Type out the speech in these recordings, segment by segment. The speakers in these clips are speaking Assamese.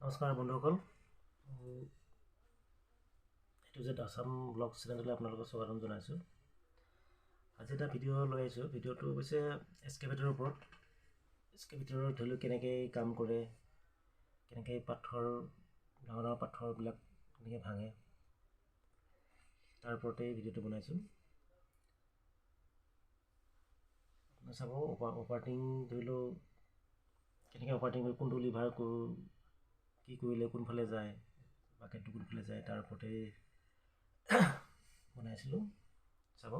নমস্কাৰ বন্ধুসকল, এইটো যে আসাম ব্লগ চেনেললৈ আপোনালোকক স্বাগতম জনাইছোঁ। আজি এটা ভিডিঅ' লৈ আহিছোঁ। ভিডিঅ'টো হৈছে এক্সকেভেটৰৰ ওপৰত। এক্সকেভেটৰৰ ধৰি লওক কেনেকৈ কাম কৰে, কেনেকৈ ডাঙৰ ডাঙৰ পাথৰবিলাক কেনেকৈ ভাঙে, তাৰ ওপৰতে ভিডিঅ'টো বনাইছোঁ। আপুনি চাব অপাৰেটিং ধৰি লওক কেনেকৈ অপাৰেটিং কৰি কোনটো লিভাৰ কি কৰিলে কোনফালে যায়, বাকেটটো কোনফালে যায়, তাৰ ওপৰতে বনাইছিলোঁ। চাব।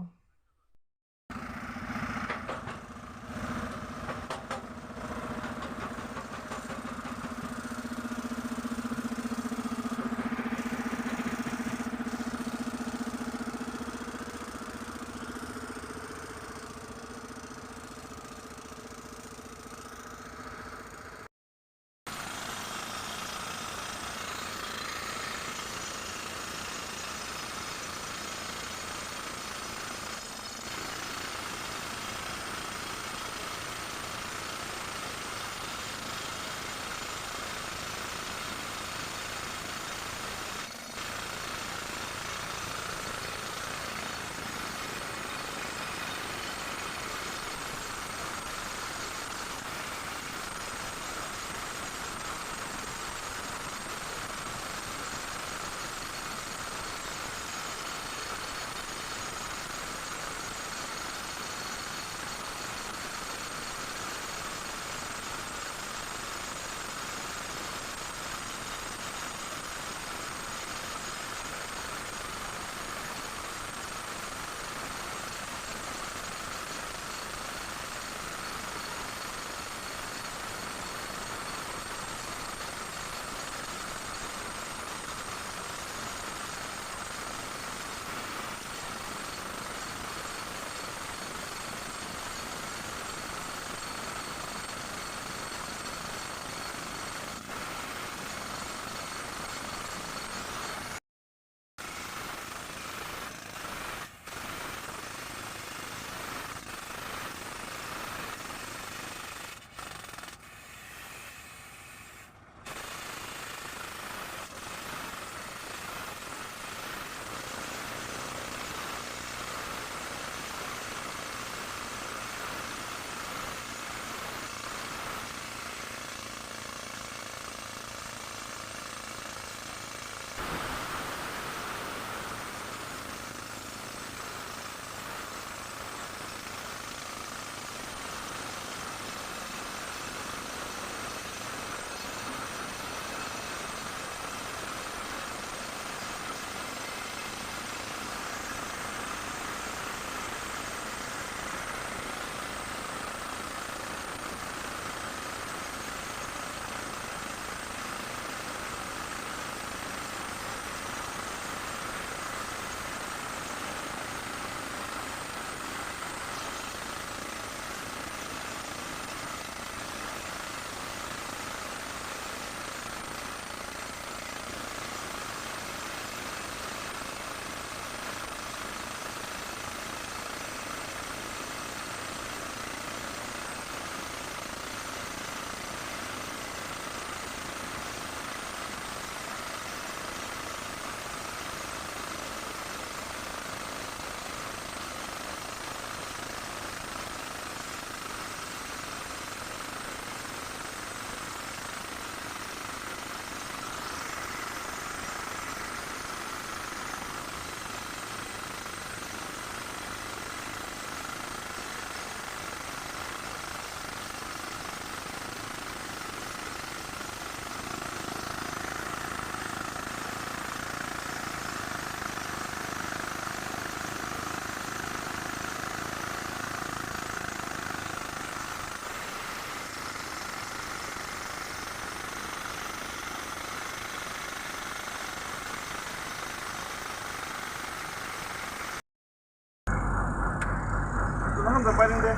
Paling deh.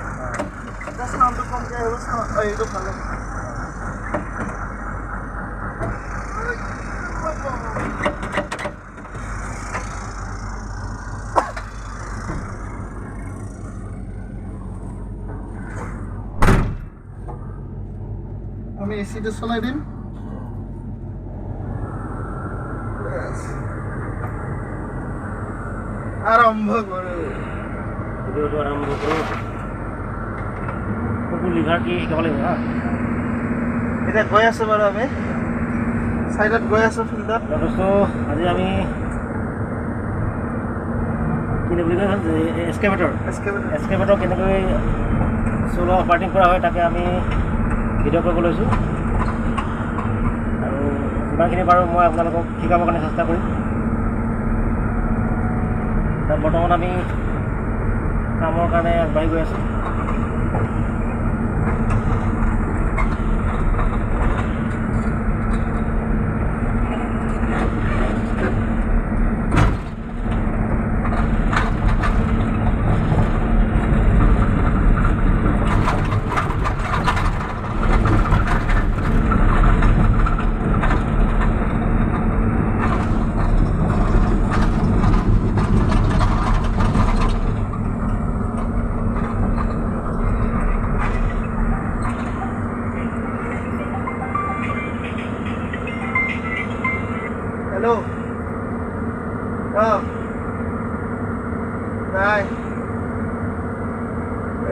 Kita senang tuh kom kayak harus itu kalau. আমি এসিটা চলাই দিম। আৰম্ভ কৰোঁ ভিডিঅ'টো আৰম্ভ কৰোঁ কোনটো লিভাৰ কি শিকাব লাগিব হা এতিয়া গৈ আছোঁ বাৰু আমি চাইডত গৈ আছোঁ ফিল্ডত দোস্ত আজি আমি কি বুলি কয় এস্কেভেটৰ কেনেকৈ চ'ল' অপাৰেটিং কৰা হয় তাকে আমি ভিডিঅ' কৰিব লৈছোঁ আৰু যিমানখিনি পাৰোঁ মই আপোনালোকক শিকাবৰ কাৰণে চেষ্টা কৰিম তাত বৰ্তমান আমি কামৰ কাৰণে আগবাঢ়ি গৈ আছোঁ হেল্ল' নাই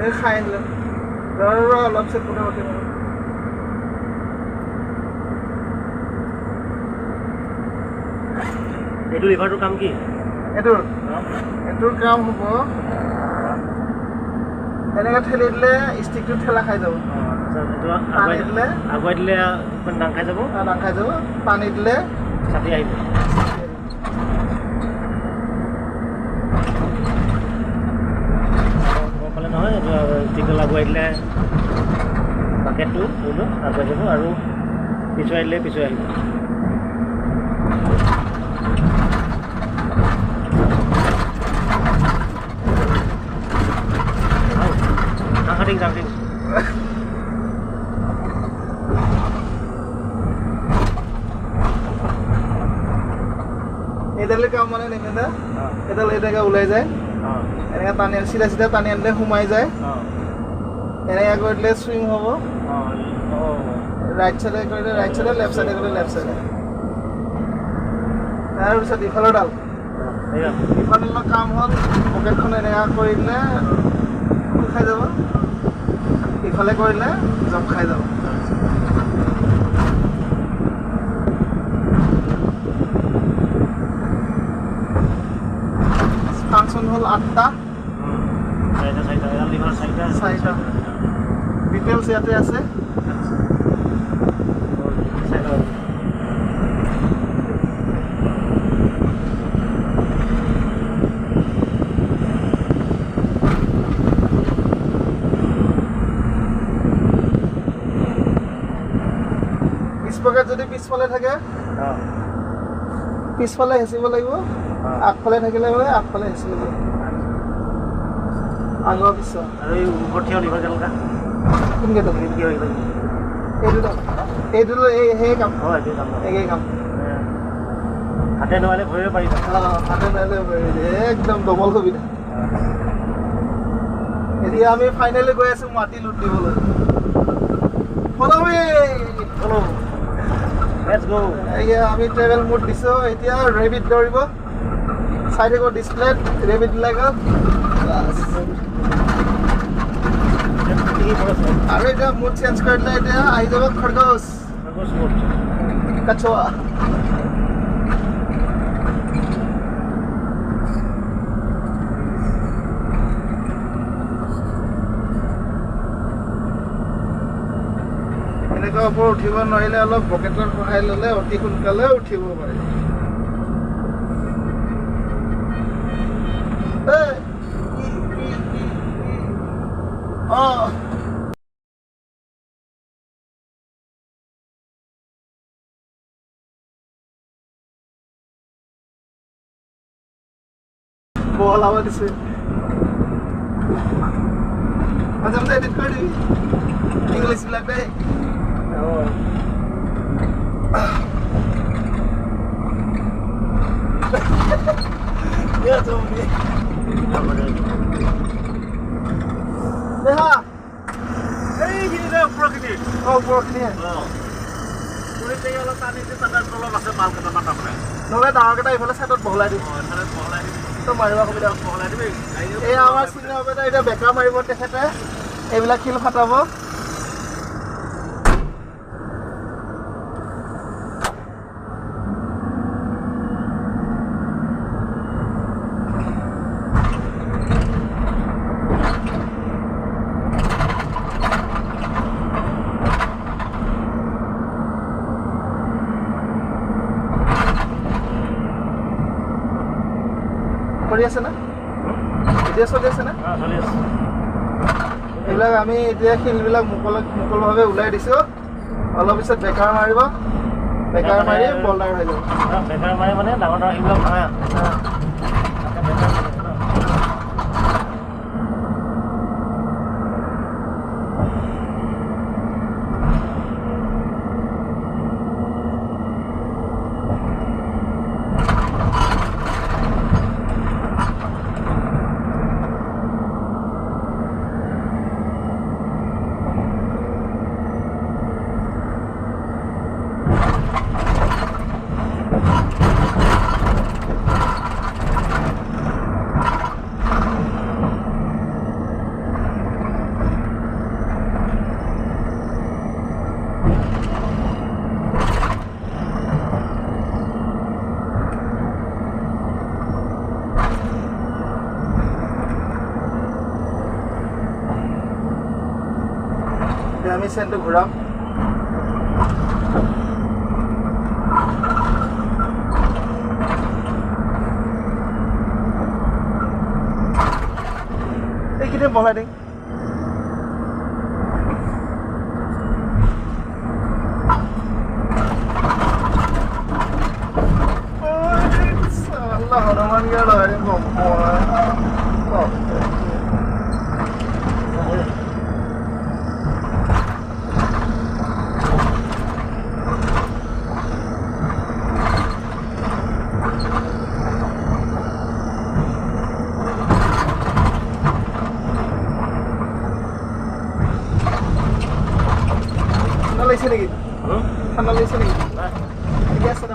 এই খাই আনিলে অলপ চেক কথা পাতিম আৰু এইটো লিভাৰটোৰ কাম কি এইটোৰ কাম হ'ব এনেকৈ ঠেলি দিলে ষ্টিকটো ঠেলা খাই যাব পানী দিলে আগুৱাই দিলে ডাং খাই যাব পানী দিলে ছাতি আহিব ক'লে নহয় ষ্টিকডাল আগুৱাই দিলে বাকেটটো আগুৱাই যাব আৰু পিছুৱাই দিলে পিছুৱাই আহিব এইডালে কাম মানে নেমেদা এডাল এনেকৈ ওলাই যায় এনেকৈ টানি চিধা টানি আনিলে সোমাই যায় এনেকৈ কৰি দিলে চুইং হ'ব ৰাইট চাইডে কৰিলে ৰাইট চাইডে লেফ্ট চাইডে কৰিলে লেফ্ট চাইডে তাৰপিছত ইফালৰডাল কাম হ'ল পকেটখন এনেকৈ কৰি দিলে খাই যাব ইফালে কৰিলে জব খাই যাব ফাংচন হ'ল 8টা ডিটেইলছ ইয়াতে আছে স্পকেট যদি পিছফালে থাকে পিছফালে হেঁচিব লাগিব আগফালে থাকিলে মানে আগফালে হেঁচিব লাগিব আগৰ পিছত আৰু এই ওপৰত থিয় লিভাৰ কেনেকুৱা কোনকেইটা এইটো সেই কাম হয় এই কাম হাতে নোৱাৰিলে ভৰিব পাৰিবা হাতে নোৱাৰিলে ভৰি একদম ডবল সুবিধা এতিয়া আমি ফাইনেলি গৈ আছোঁ মাটি লুট দিবলৈ আমি ট্ৰেভেল মোড দিছোঁ এতিয়া ৰেবিট দৌৰিব চাই থাকিব ডিছপ্লেত ৰেবিট লাগে আৰু এতিয়া মুড চেঞ্জ কৰি দিলে এতিয়া আহি যাব খৰগোছ কাছোৱা এনেকুৱা ওপৰত উঠিব নোৱাৰিলে অলপ বকেটৰ সহায় ল'লে অতি সোনকালে উঠিব পাৰে বলাব দিছে মাজে মাজে এডিট কৰি দিবি ইংলিছবিলাক দেই নহ'লে ডাঙৰকেইটা এইফালে ছাইডত বহলাই দিম তই মাৰিব সুবিধা এই আমাৰ চিনিয়ৰ অপেটাৰ এতিয়া বেকাৰ মাৰিব তেখেতে এইবিলাক শিল ফাটাব কৰি আছে না এতিয়া চলি আছে না এইবিলাক আমি এতিয়া শিলবিলাক মুকলভাৱে ওলাই দিছোঁ অলপ পিছত বেকাৰ মাৰিব বেকাৰ মাৰি বল্ডাৰ হৈ যাব বেকাৰ মাৰি মানে ডাঙৰ ডাঙৰ শিলবিলাক ভাঙা আমি চেনটো ঘূৰাম এইকেইটা বহাই দিম হনুমান গেল লাগিছে নেকি ঠাণ্ডা লাগিছে নেকি ঠিকে আছে ন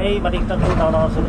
এই মাটিকেইটা ডাঙৰ ডাঙৰ আছে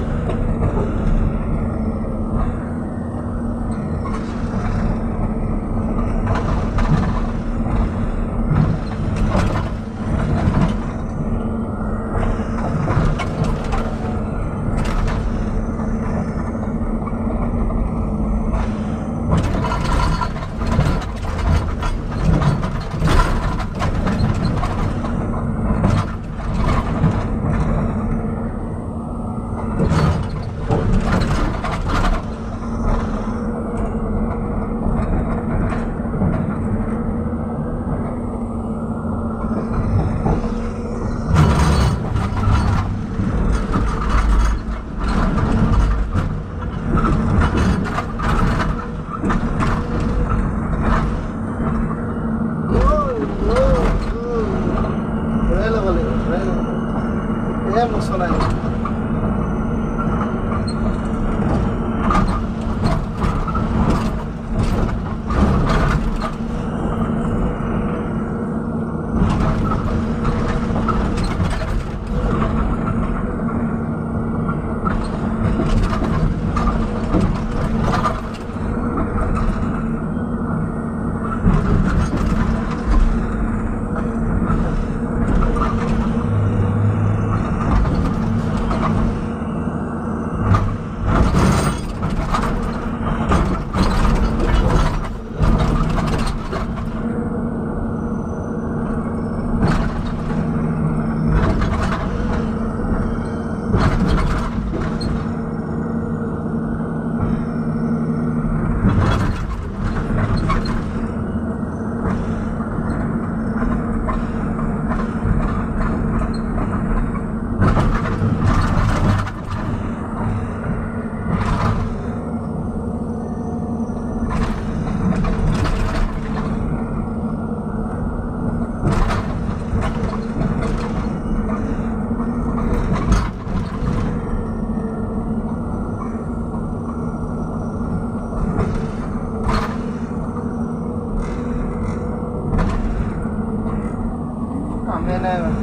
নাই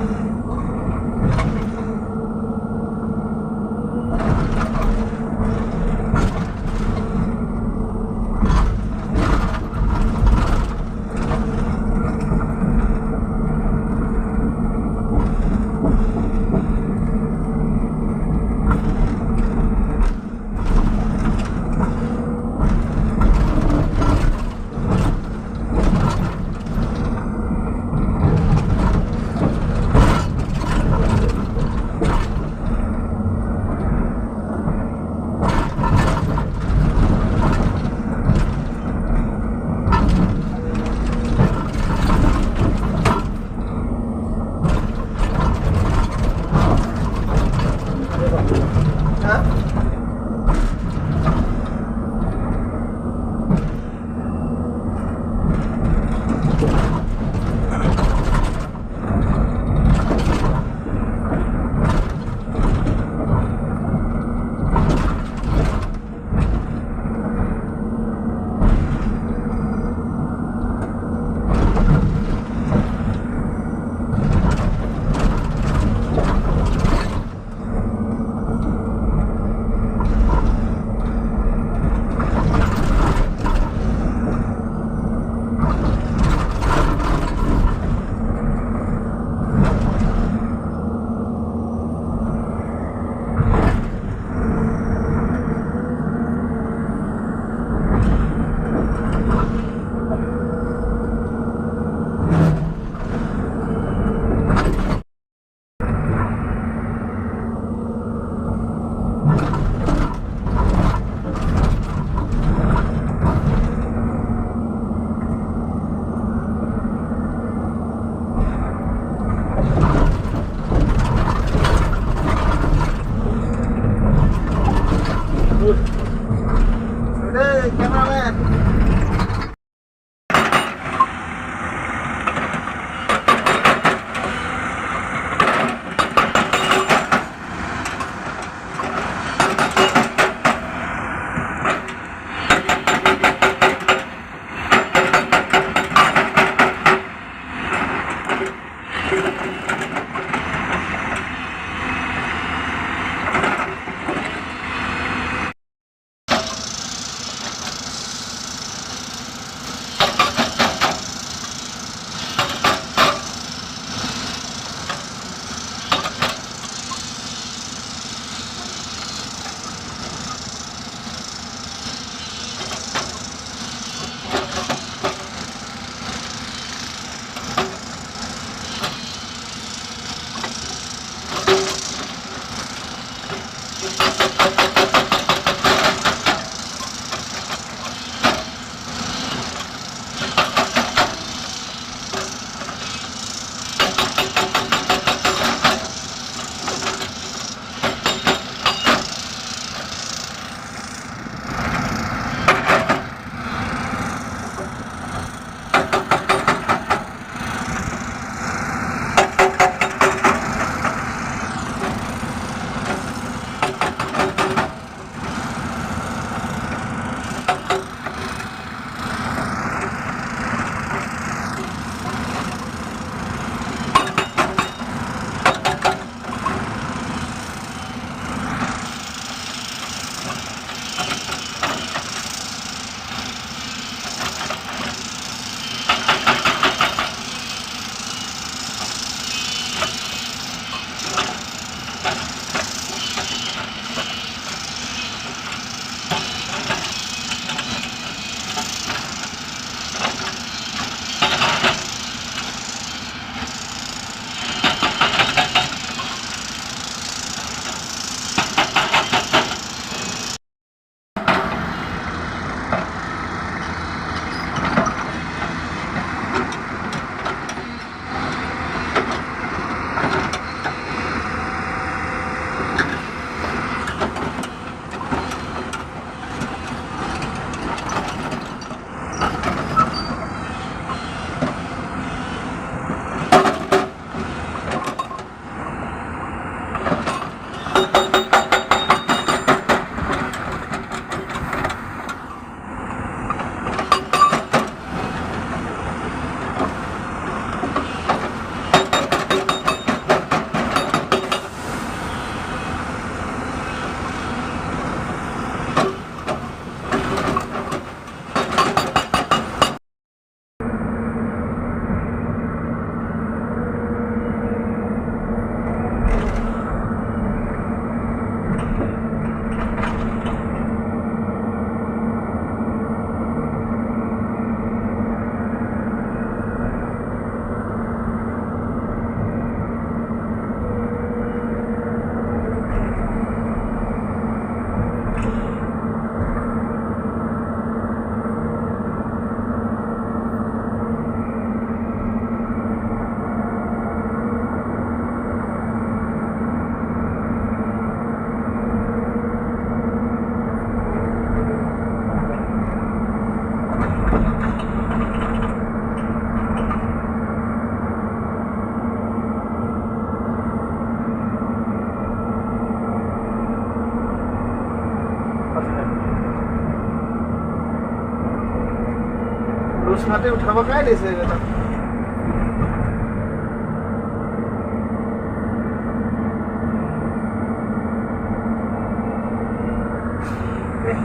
মাটি উঠাব কাই দিছে তাত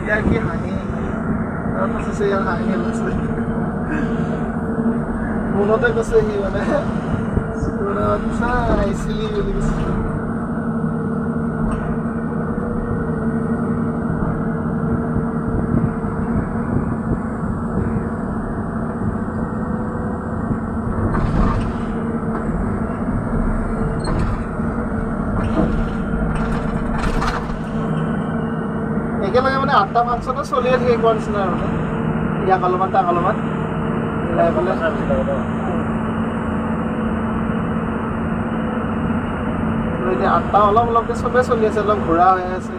ইয়াৰ কি হাঁহি তাৰপাছত ইয়াৰ হাঁহি আছে মনতে কৈছে সি মানে আচ্ছা আহিছিলি বুলি কৈছে একেলগে মানে 8টা ফাংচনে চলিয়ে থাকে কোৱাৰ নিচিনা আৰু ইয়াক অলপমান তাক অলপমান মিলাই পেলাই এতিয়া 8টা অলপ অলপকৈ চবেই চলি আছে অলপ ঘূৰা হৈ আছে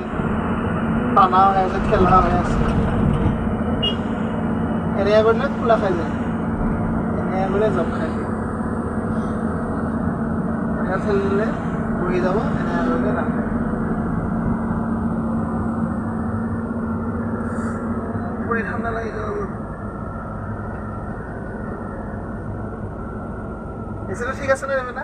টানা হৈ আছে খেলা হৈ আছে এনেকৈ কৰিলে খোলা খাই যায় এনেকৈ কৰিলে জব খাই যায় এনেকৈ ঠেলি দিলে বহি যাব এনেকৈ কৰিলে নাখায় ঠাণ্ডা লাগি গ'ল এচিটো ঠিক আছে নে না